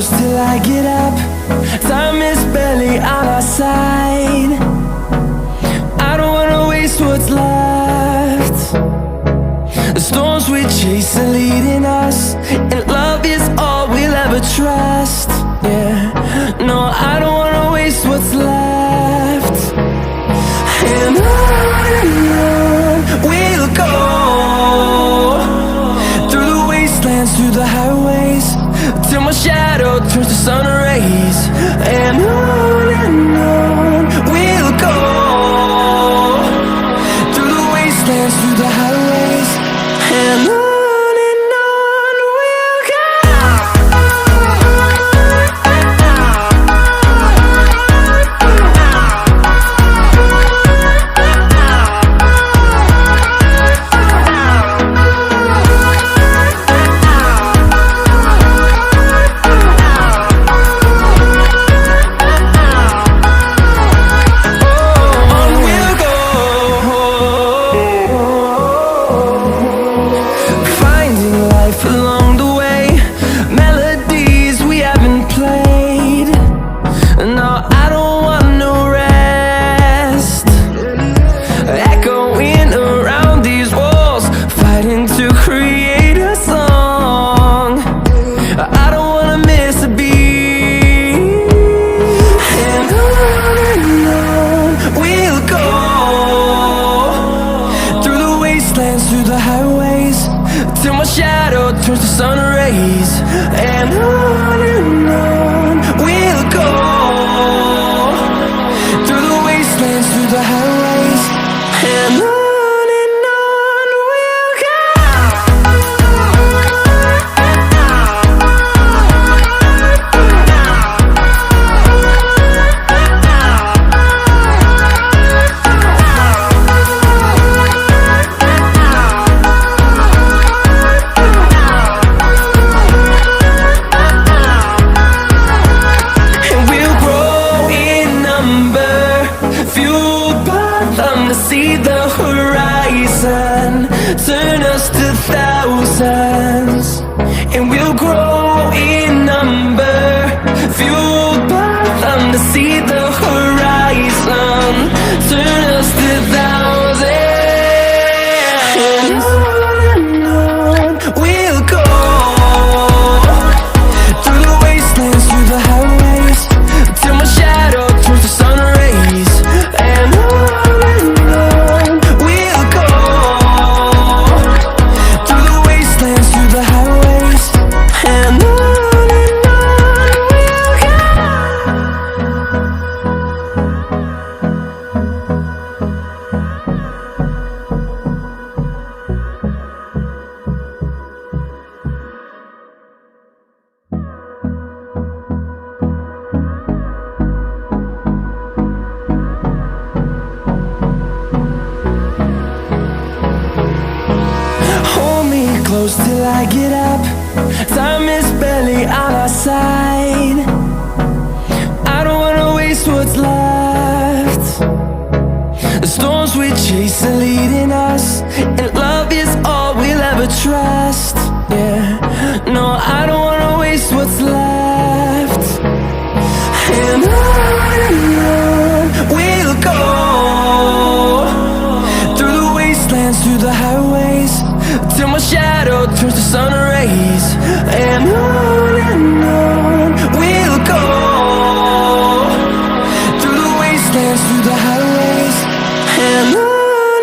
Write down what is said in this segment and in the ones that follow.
close till I get up. Time is barely on our side. I don't wanna waste what's left. The storms we chase are leading us, and love is all we'll ever trust. Yeah, no, I don't wanna waste what's left. And on we'll go, through the wastelands, through the highways, till my shadow turns to sun rays. And on we'll go, through the wastelands, through the highways, and on we'll go. Through the highways, till my shadow turns to sun rays. And on we'll go, through the wastelands, through the highways, and on we'll go. See the horizon, turn us to thousands, and we'll grow in number, fueled by them. To see the horizon, turn us to thousands, and on we'll go, through the wastelands, through the highways, till my shadow turns to sun rays. And close till I get up. Time is barely on our side. I don't wanna waste what's left. The storms we chase are leading us, and love is all we'll ever trust. Yeah, no, I don't wanna waste what's left. And on we'll go, through the wastelands, through the highways, till my shadow turns to sun rays. And on we'll go, through the wastelands, through the highways, and on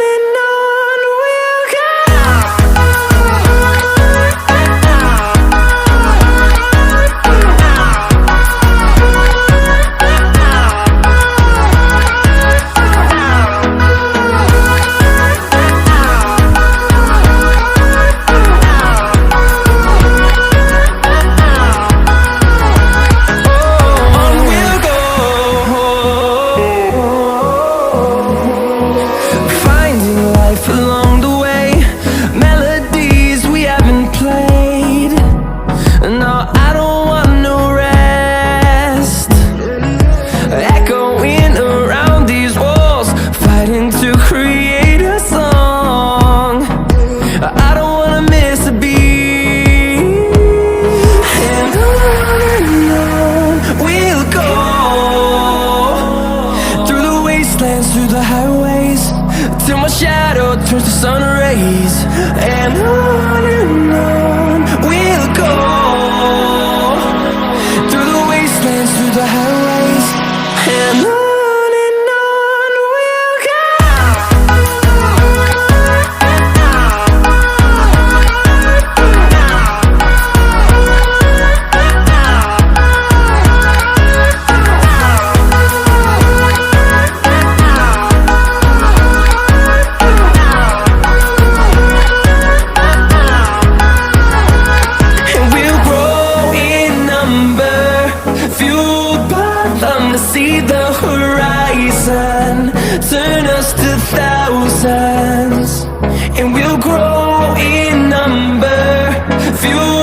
the highways, till my shadow turns to sun rays. And on we'll go, through the wastelands, through the highways. And on we'll go. See the horizon, turn us to thousands, and we'll grow in number, fuel